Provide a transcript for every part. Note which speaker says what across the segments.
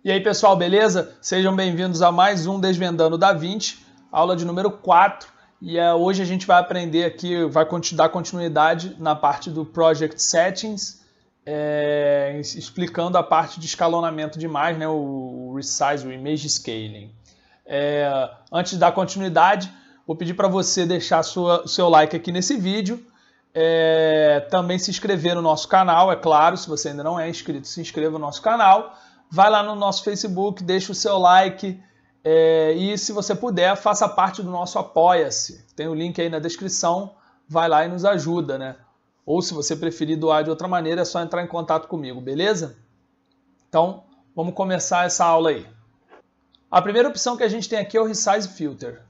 Speaker 1: E aí pessoal, beleza? Sejam bem-vindos a mais um Desvendando DaVinci, aula de número 4. E hoje a gente vai aprender aqui, vai dar continuidade na parte do Project Settings, explicando a parte de escalonamento de imagem, né, o Resize, o Image Scaling. Antes de dar continuidade, vou pedir para você deixar o seu like aqui nesse vídeo, também se inscrever no nosso canal, é claro, se você ainda não é inscrito, se inscreva no nosso canal. Vai lá no nosso Facebook, deixa o seu like e se você puder, faça parte do nosso Apoia-se. Tem o link aí na descrição, vai lá e nos ajuda, né? Ou se você preferir doar de outra maneira, é só entrar em contato comigo, beleza? Então, vamos começar essa aula aí. A primeira opção que a gente tem aqui é o Resize Filter.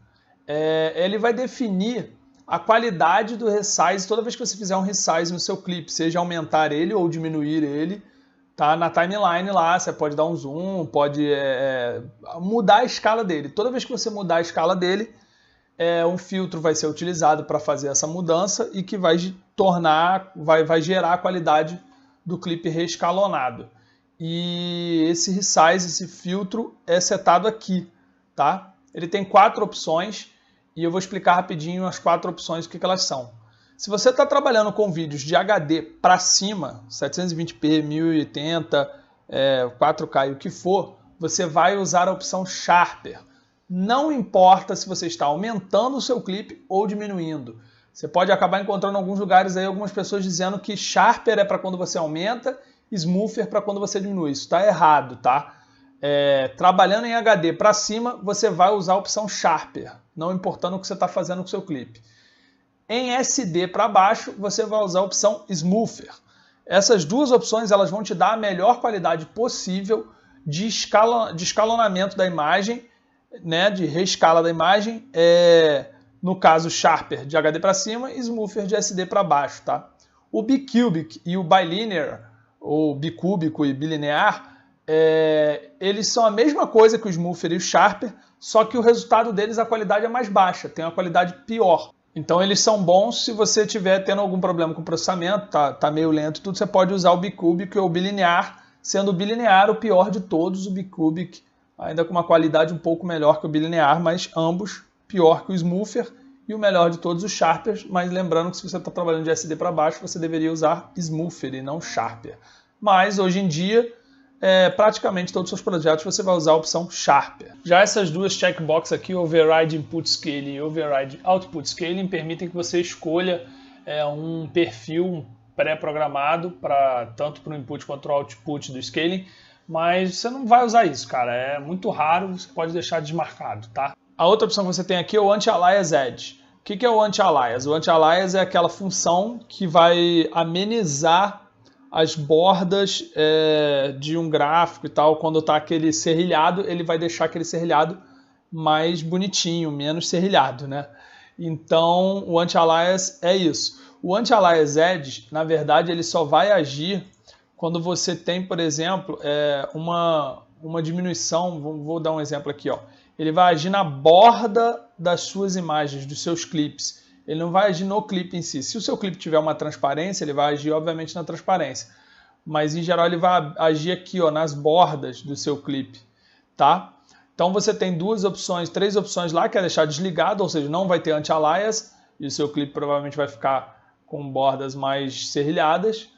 Speaker 1: Ele vai definir a qualidade do resize toda vez que você fizer um resize no seu clipe, seja aumentar ele ou diminuir ele. Tá na timeline lá, você pode dar um zoom, pode mudar a escala dele. Toda vez que você mudar a escala dele, um filtro vai ser utilizado para fazer essa mudança e que vai gerar a qualidade do clipe reescalonado. E esse resize, esse filtro é setado aqui, tá? Ele tem 4 opções e eu vou explicar rapidinho as 4 opções, o que elas são. Se você está trabalhando com vídeos de HD para cima, 720p, 1080, 4K e o que for, você vai usar a opção Sharper. Não importa se você está aumentando o seu clipe ou diminuindo. Você pode acabar encontrando em alguns lugares aí algumas pessoas dizendo que Sharper é para quando você aumenta, Smoother para quando você diminui. Isso está errado, tá? Trabalhando em HD para cima, você vai usar a opção Sharper, não importando o que você está fazendo com o seu clipe. Em SD para baixo, você vai usar a opção Smoother. Essas duas opções elas vão te dar a melhor qualidade possível de escalonamento da imagem, né, de reescala da imagem, no caso Sharper de HD para cima e Smoother de SD para baixo. Tá? O Bicubic e o Bilinear, ou bicúbico e bilinear, eles são a mesma coisa que o Smoother e o Sharper, só que o resultado deles, a qualidade é mais baixa, tem uma qualidade pior. Então eles são bons se você estiver tendo algum problema com o processamento, tá meio lento e tudo, você pode usar o Bicubic ou o Bilinear, sendo o Bilinear o pior de todos, o Bicubic ainda com uma qualidade um pouco melhor que o Bilinear, mas ambos pior que o Smoother e o melhor de todos os Sharpers, mas lembrando que se você está trabalhando de SD para baixo, você deveria usar Smoother e não Sharper. Mas hoje em dia, praticamente todos os seus projetos você vai usar a opção Sharper. Já essas duas checkboxes aqui, Override Input Scaling e Override Output Scaling, permitem que você escolha um perfil pré-programado tanto para o input quanto para o output do scaling, mas você não vai usar isso, cara. É muito raro, você pode deixar desmarcado, tá? A outra opção que você tem aqui é o Anti-Alias Edge. O que é o Anti-Alias? O Anti-Alias é aquela função que vai amenizar as bordas de um gráfico e tal, quando está aquele serrilhado, ele vai deixar aquele serrilhado mais bonitinho, menos serrilhado, né? Então, o Anti-Alias é isso. O Anti-Alias Edge, na verdade, ele só vai agir quando você tem, por exemplo, uma diminuição, vou dar um exemplo aqui, ó. Ele vai agir na borda das suas imagens, dos seus clipes. Ele não vai agir no clipe em si. Se o seu clipe tiver uma transparência, ele vai agir, obviamente, na transparência. Mas, em geral, ele vai agir aqui, ó, nas bordas do seu clipe, tá? Então, você tem 3 opções lá, que é deixar desligado, ou seja, não vai ter anti-alias, e o seu clipe provavelmente vai ficar com bordas mais serrilhadas.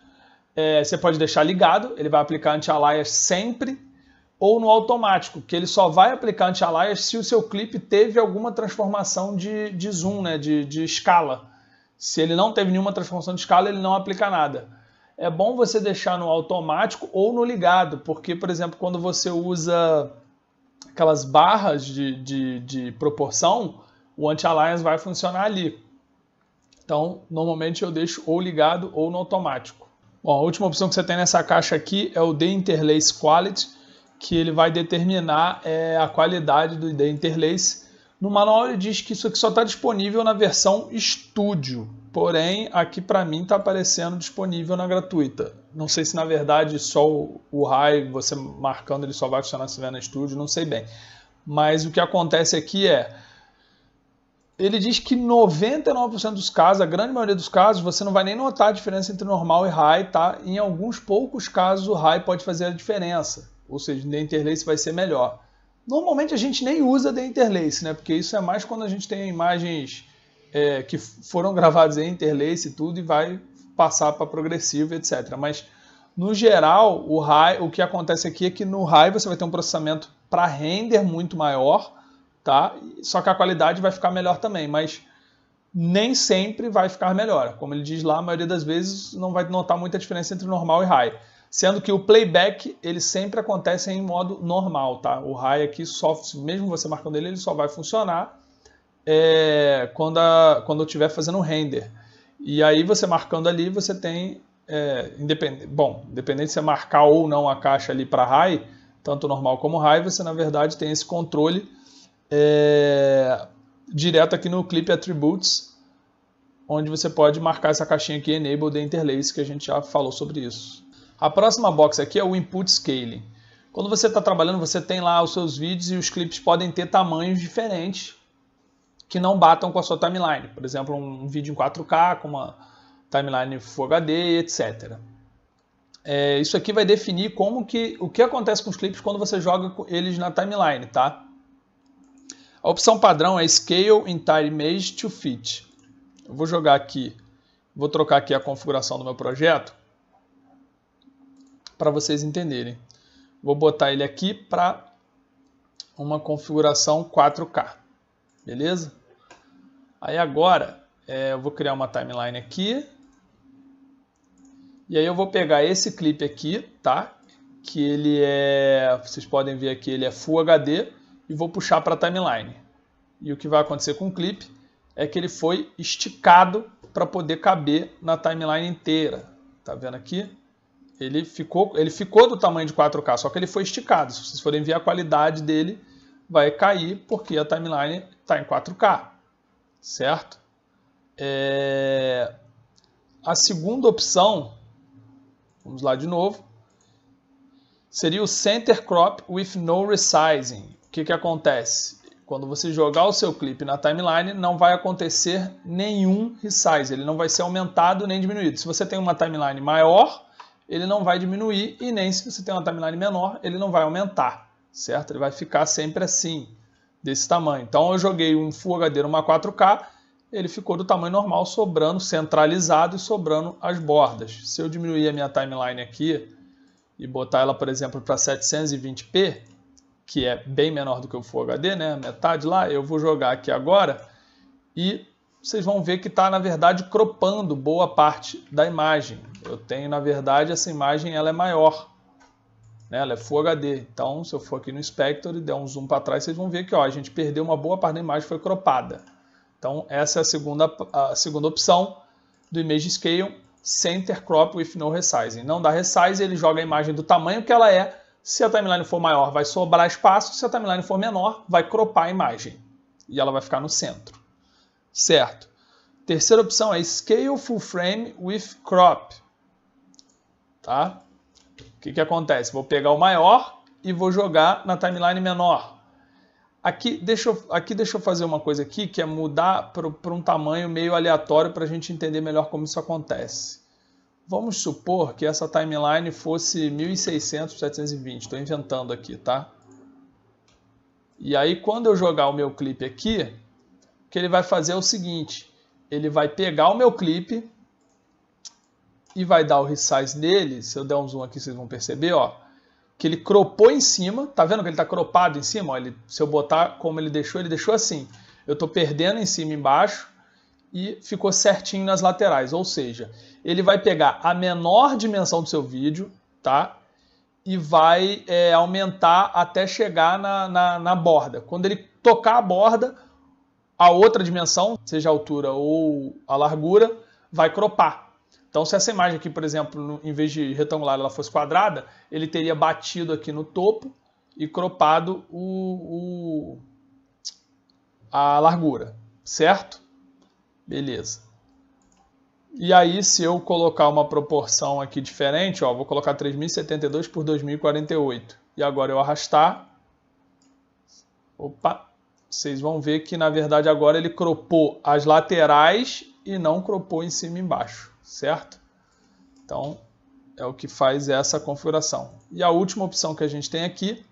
Speaker 1: Você pode deixar ligado, ele vai aplicar anti-alias sempre, ou no automático, que ele só vai aplicar anti-alias se o seu clipe teve alguma transformação de zoom, né, de escala. Se ele não teve nenhuma transformação de escala, ele não aplica nada. É bom você deixar no automático ou no ligado, porque, por exemplo, quando você usa aquelas barras de proporção, o anti-alias vai funcionar ali. Então, normalmente eu deixo ou ligado ou no automático. Bom, a última opção que você tem nessa caixa aqui é o Deinterlace Quality, que ele vai determinar a qualidade do Deinterlace. No manual ele diz que isso aqui só está disponível na versão Studio, porém aqui para mim está aparecendo disponível na gratuita. Não sei se na verdade só o High, você marcando, ele só vai funcionar se tiver na Studio, não sei bem. Mas o que acontece aqui ele diz que 99% dos casos, a grande maioria dos casos, você não vai nem notar a diferença entre normal e high, tá? Em alguns poucos casos o high pode fazer a diferença. ou seja, The Interlace vai ser melhor. Normalmente a gente nem usa The Interlace, né? Porque isso é mais quando a gente tem imagens que foram gravadas em Interlace e tudo, e vai passar para progressivo, etc. Mas, no geral, o que acontece aqui é que no High você vai ter um processamento para render muito maior, tá? Só que a qualidade vai ficar melhor também, mas nem sempre vai ficar melhor. Como ele diz lá, a maioria das vezes não vai notar muita diferença entre normal e High. Sendo que o playback, ele sempre acontece em modo normal, tá? O High aqui, mesmo você marcando ele só vai funcionar quando eu estiver fazendo um render. E aí você marcando ali, você tem, independente de você marcar ou não a caixa ali para High, tanto normal como High, você na verdade tem esse controle direto aqui no Clip Attributes, onde você pode marcar essa caixinha aqui, Enable the Interlace, que a gente já falou sobre isso. A próxima box aqui é o Input Scaling. Quando você está trabalhando, você tem lá os seus vídeos e os clipes podem ter tamanhos diferentes que não batam com a sua timeline. Por exemplo, um vídeo em 4K com uma timeline Full HD, etc. Isso aqui vai definir o que acontece com os clipes quando você joga eles na timeline, tá? A opção padrão é Scale Entire Image to Fit. Eu vou jogar aqui, vou trocar aqui a configuração do meu projeto para vocês entenderem. Vou botar ele aqui para uma configuração 4K, beleza? Aí agora eu vou criar uma timeline aqui e aí eu vou pegar esse clipe aqui, tá? Que ele vocês podem ver aqui, ele é Full HD e vou puxar para a timeline. E o que vai acontecer com o clipe é que ele foi esticado para poder caber na timeline inteira. Tá vendo aqui? Ele ficou do tamanho de 4K, só que ele foi esticado. Se vocês forem ver, a qualidade dele vai cair porque a timeline está em 4K, certo? A segunda opção, vamos lá de novo, seria o Center Crop with No Resizing. O que acontece? Quando você jogar o seu clipe na timeline, não vai acontecer nenhum resize, ele não vai ser aumentado nem diminuído. Se você tem uma timeline maior, ele não vai diminuir, e nem se você tem uma timeline menor, ele não vai aumentar, certo? Ele vai ficar sempre assim, desse tamanho. Então eu joguei um Full HD numa 4K, ele ficou do tamanho normal, sobrando, centralizado e sobrando as bordas. Se eu diminuir a minha timeline aqui e botar ela, por exemplo, para 720p, que é bem menor do que o Full HD, né? Metade lá, eu vou jogar aqui agora e vocês vão ver que está, na verdade, cropando boa parte da imagem. Eu tenho, na verdade, essa imagem ela é maior, né? Ela é Full HD. Então, se eu for aqui no Inspector e der um zoom para trás, vocês vão ver que a gente perdeu uma boa parte da imagem, foi cropada. Então, essa é a segunda opção do Image Scale, Center Crop with No Resizing. Não dá resize, ele joga a imagem do tamanho que ela é. Se a timeline for maior, vai sobrar espaço. Se a timeline for menor, vai cropar a imagem. E ela vai ficar no centro. Certo. Terceira opção é Scale Full Frame with Crop. Tá? O que acontece? Vou pegar o maior e vou jogar na timeline menor. Aqui deixa eu fazer uma coisa aqui, que é mudar para um tamanho meio aleatório para a gente entender melhor como isso acontece. Vamos supor que essa timeline fosse 1600 por 720. Estou inventando aqui, tá? E aí, quando eu jogar o meu clipe aqui, o que ele vai fazer é o seguinte. Ele vai pegar o meu clipe e vai dar o resize nele. Se eu der um zoom aqui, vocês vão perceber, ó, que ele cropou em cima. Tá vendo que ele está cropado em cima? Ó, se eu botar como ele deixou assim. Eu estou perdendo em cima e embaixo e ficou certinho nas laterais. Ou seja, ele vai pegar a menor dimensão do seu vídeo, tá? E vai aumentar até chegar na borda. Quando ele tocar a borda, a outra dimensão, seja a altura ou a largura, vai cropar. Então, se essa imagem aqui, por exemplo, em vez de retangular, ela fosse quadrada, ele teria batido aqui no topo e cropado a largura, certo? Beleza. E aí, se eu colocar uma proporção aqui diferente, ó, vou colocar 3072 por 2048. E agora eu arrastar. Opa! Vocês vão ver que, na verdade, agora ele cropou as laterais e não cropou em cima e embaixo, certo? Então, é o que faz essa configuração. E a última opção que a gente tem aqui,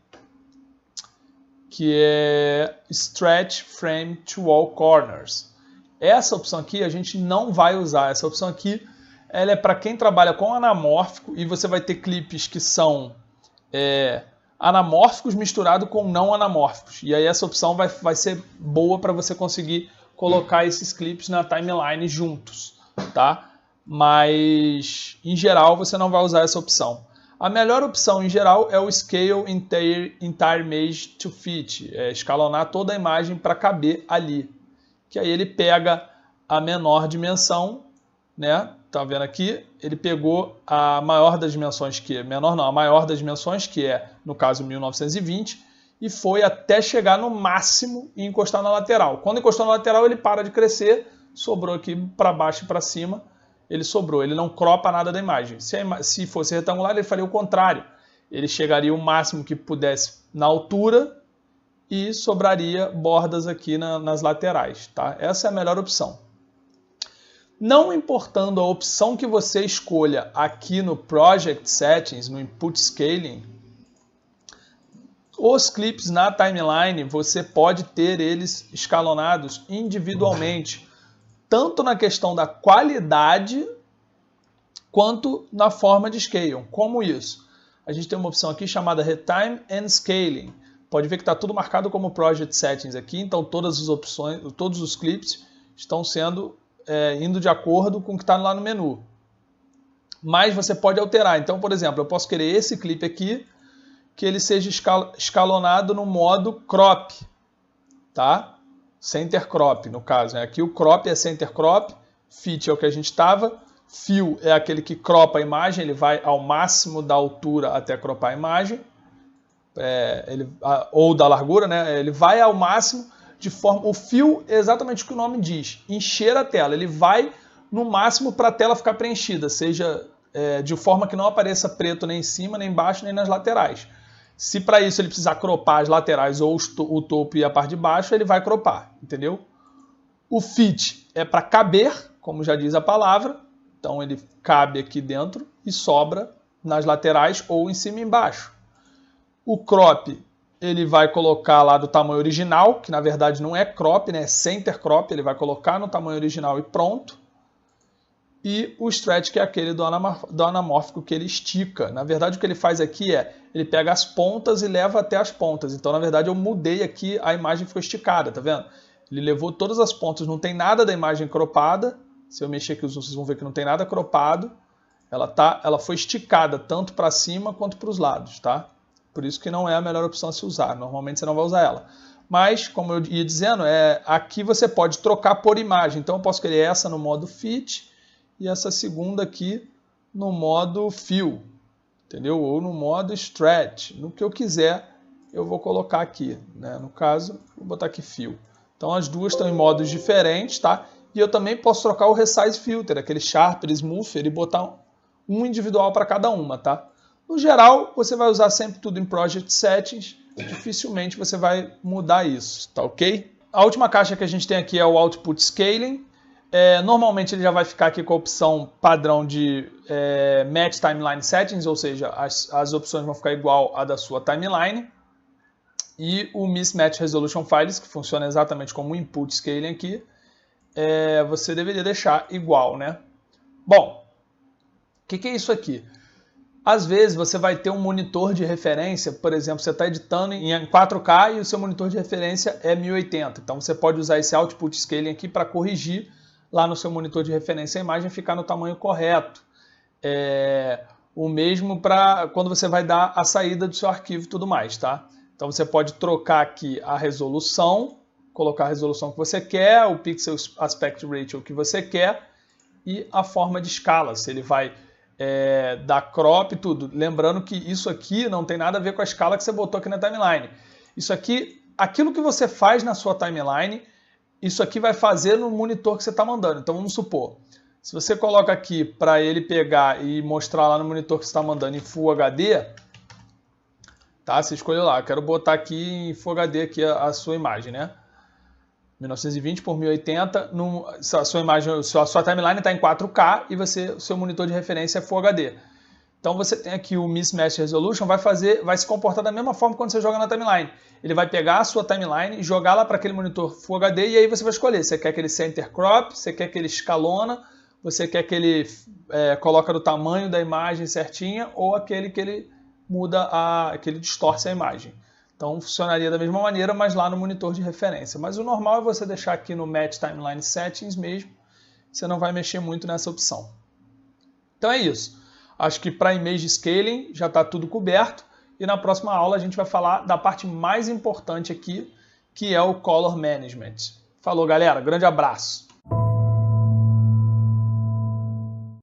Speaker 1: que é Stretch Frame to All Corners. Essa opção aqui a gente não vai usar. Essa opção aqui ela é para quem trabalha com anamórfico e você vai ter clipes que são anamórficos misturado com não anamórficos. E aí essa opção vai ser boa para você conseguir colocar esses clipes na timeline juntos, tá? Mas em geral você não vai usar essa opção. A melhor opção em geral é o Scale Entire Image to Fit, escalonar toda a imagem para caber ali. Que aí ele pega a menor dimensão, né? Tá vendo aqui? Ele pegou a maior das dimensões que é, menor não, a maior das dimensões que é, no caso 1920, e foi até chegar no máximo e encostar na lateral. Quando encostou na lateral ele para de crescer, sobrou aqui para baixo e para cima, ele sobrou, ele não cropa nada da imagem. Se fosse retangular ele faria o contrário, ele chegaria o máximo que pudesse na altura e sobraria bordas aqui nas laterais, tá? Essa é a melhor opção. Não importando a opção que você escolha aqui no Project Settings, no Input Scaling, os clipes na timeline você pode ter eles escalonados individualmente, tanto na questão da qualidade quanto na forma de scale. Como isso? A gente tem uma opção aqui chamada Retime and Scaling. Pode ver que está tudo marcado como Project Settings aqui, então todas as opções, todos os clipes estão sendo indo de acordo com o que está lá no menu. Mas você pode alterar. Então, por exemplo, eu posso querer esse clipe aqui, que ele seja escalonado no modo crop, tá? Center crop, no caso. Né? Aqui o crop é center crop, fit é o que a gente estava, fill é aquele que cropa a imagem, ele vai ao máximo da altura até cropar a imagem, ou da largura, né? Ele vai ao máximo de forma... O fill é exatamente o que o nome diz, encher a tela. Ele vai no máximo para a tela ficar preenchida, seja de forma que não apareça preto nem em cima, nem embaixo, nem nas laterais. Se para isso ele precisar cropar as laterais ou o topo e a parte de baixo, ele vai cropar, entendeu? O fit é para caber, como já diz a palavra, então ele cabe aqui dentro e sobra nas laterais ou em cima e embaixo. O crop ele vai colocar lá do tamanho original, que na verdade não é crop, né? É center crop, ele vai colocar no tamanho original e pronto. E o stretch, que é aquele do anamórfico que ele estica. Na verdade o que ele faz aqui ele pega as pontas e leva até as pontas. Então na verdade eu mudei aqui, a imagem ficou esticada, tá vendo? Ele levou todas as pontas, não tem nada da imagem cropada. Se eu mexer aqui vocês vão ver que não tem nada cropado. Ela foi esticada tanto para cima quanto para os lados, tá? Por isso que não é a melhor opção a se usar. Normalmente você não vai usar ela. Mas, como eu ia dizendo, aqui você pode trocar por imagem. Então eu posso querer essa no modo fit e essa segunda aqui no modo fill. Entendeu? Ou no modo stretch. No que eu quiser, eu vou colocar aqui. Né? No caso, vou botar aqui fill. Então as duas estão em modos diferentes, tá? E eu também posso trocar o resize filter, aquele sharper, smoother, e botar um individual para cada uma, tá? No geral, você vai usar sempre tudo em Project Settings, dificilmente você vai mudar isso, tá ok? A última caixa que a gente tem aqui é o Output Scaling. Normalmente ele já vai ficar aqui com a opção padrão de Match Timeline Settings, ou seja, as opções vão ficar igual à da sua timeline. E o Mismatch Resolution Files, que funciona exatamente como o Input Scaling aqui, você deveria deixar igual, né? Bom, o que é isso aqui? Às vezes você vai ter um monitor de referência, por exemplo, você está editando em 4K e o seu monitor de referência é 1080. Então você pode usar esse Output Scaling aqui para corrigir lá no seu monitor de referência a imagem ficar no tamanho correto. O mesmo para quando você vai dar a saída do seu arquivo e tudo mais, tá? Então você pode trocar aqui a resolução, colocar a resolução que você quer, o Pixel Aspect Ratio que você quer e a forma de escala, se ele vai dar crop e tudo. Lembrando que isso aqui não tem nada a ver com a escala que você botou aqui na timeline. Isso aqui, aquilo que você faz na sua timeline, isso aqui vai fazer no monitor que você está mandando. Então vamos supor, se você coloca aqui para ele pegar e mostrar lá no monitor que você está mandando em Full HD, tá? Você escolheu lá, eu quero botar aqui em Full HD aqui a sua imagem, né? 1920 por 1080, a sua imagem, a sua timeline está em 4K e o seu monitor de referência é Full HD. Então você tem aqui o Mismatch Resolution, vai se comportar da mesma forma quando você joga na timeline. Ele vai pegar a sua timeline e jogar lá para aquele monitor Full HD, e aí você vai escolher. Você quer que ele center crop, você quer que ele escalona, você quer que ele coloca do tamanho da imagem certinha, ou aquele que ele muda, que ele distorce a imagem. Então funcionaria da mesma maneira, mas lá no monitor de referência. Mas o normal é você deixar aqui no Match Timeline Settings mesmo, você não vai mexer muito nessa opção. Então é isso. Acho que para Image Scaling já está tudo coberto, e na próxima aula a gente vai falar da parte mais importante aqui, que é o Color Management. Falou, galera. Grande abraço.